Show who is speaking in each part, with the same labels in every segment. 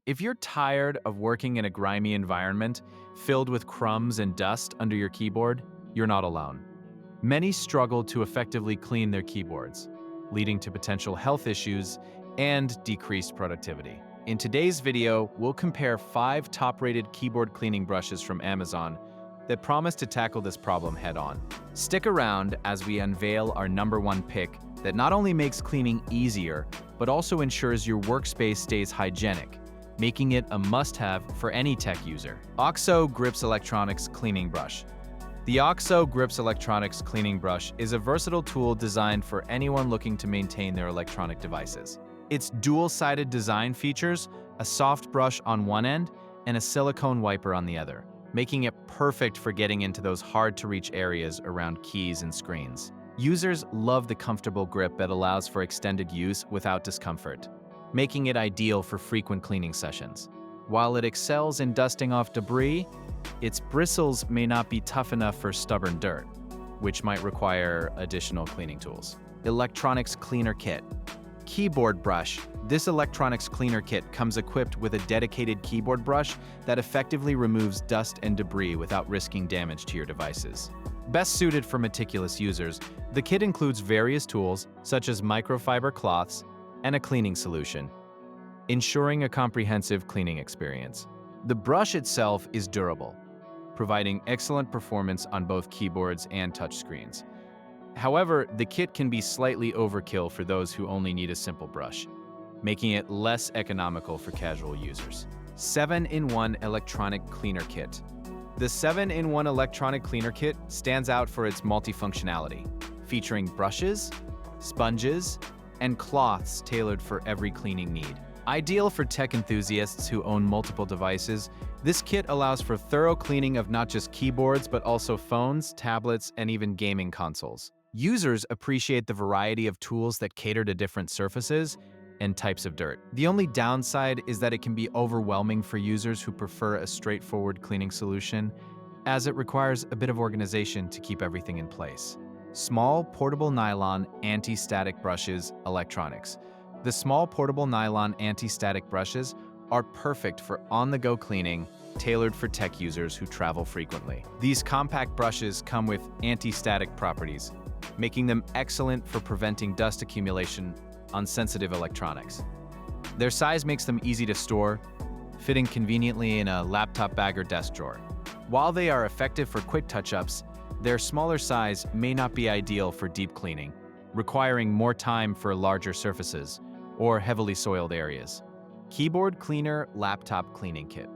Speaker 1: If you're tired of working in a grimy environment filled with crumbs and dust under your keyboard, you're not alone. Many struggle to effectively clean their keyboards, leading to potential health issues and decreased productivity. In today's video, we'll compare 5 top-rated keyboard cleaning brushes from Amazon that promise to tackle this problem head-on. Stick around as we unveil our #1 pick that not only makes cleaning easier, but also ensures your workspace stays hygienic, making it a must-have for any tech user. OXO Grips Electronics Cleaning Brush. The OXO Grips Electronics Cleaning Brush is a versatile tool designed for anyone looking to maintain their electronic devices. Its dual-sided design features a soft brush on one end and a silicone wiper on the other, making it perfect for getting into those hard-to-reach areas around keys and screens. Users love the comfortable grip that allows for extended use without discomfort, making it ideal for frequent cleaning sessions. While it excels in dusting off debris, its bristles may not be tough enough for stubborn dirt, which might require additional cleaning tools. Electronics Cleaner Kit. Keyboard brush. This electronics cleaner kit comes equipped with a dedicated keyboard brush that effectively removes dust and debris without risking damage to your devices. Best suited for meticulous users, the kit includes various tools such as microfiber cloths and a cleaning solution, ensuring a comprehensive cleaning experience. The brush itself is durable, providing excellent performance on both keyboards and touchscreens. However, the kit can be slightly overkill for those who only need a simple brush, making it less economical for casual users. 7-in-1 Electronic Cleaner Kit. The 7-in-1 Electronic Cleaner Kit stands out for its multifunctionality, featuring brushes, sponges, and cloths tailored for every cleaning need. Ideal for tech enthusiasts who own multiple devices, this kit allows for thorough cleaning of not just keyboards but also phones, tablets, and even gaming consoles. Users appreciate the variety of tools that cater to different surfaces and types of dirt. The only downside is that it can be overwhelming for users who prefer a straightforward cleaning solution, as it requires a bit of organization to keep everything in place. Small portable nylon anti-static brushes electronics. The small portable nylon anti-static brushes are perfect for on-the-go cleaning, tailored for tech users who travel frequently. These compact brushes come with anti-static properties, making them excellent for preventing dust accumulation on sensitive electronics. Their size makes them easy to store, fitting conveniently in a laptop bag or desk drawer. While they are effective for quick touch-ups, their smaller size may not be ideal for deep cleaning, requiring more time for larger surfaces or heavily soiled areas. Keyboard Cleaner Laptop Cleaning Kit.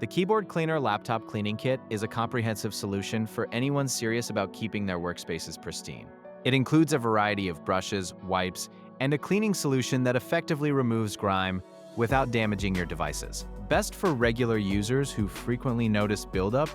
Speaker 1: The Keyboard Cleaner Laptop Cleaning Kit is a comprehensive solution for anyone serious about keeping their workspaces pristine. It includes a variety of brushes, wipes, and a cleaning solution that effectively removes grime without damaging your devices. Best for regular users who frequently notice buildup,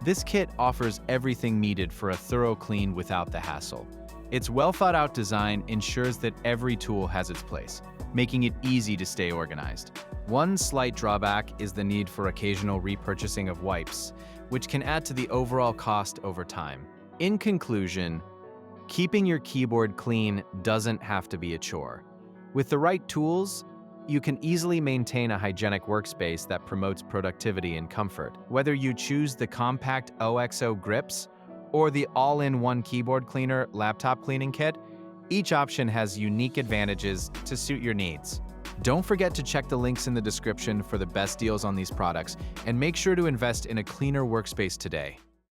Speaker 1: this kit offers everything needed for a thorough clean without the hassle. Its well-thought-out design ensures that every tool has its place, making it easy to stay organized. One slight drawback is the need for occasional repurchasing of wipes, which can add to the overall cost over time. In conclusion, keeping your keyboard clean doesn't have to be a chore. With the right tools, you can easily maintain a hygienic workspace that promotes productivity and comfort. Whether you choose the compact OXO grips or the all-in-one keyboard cleaner laptop cleaning kit, each option has unique advantages to suit your needs. Don't forget to check the links in the description for the best deals on these products, and make sure to invest in a cleaner workspace today.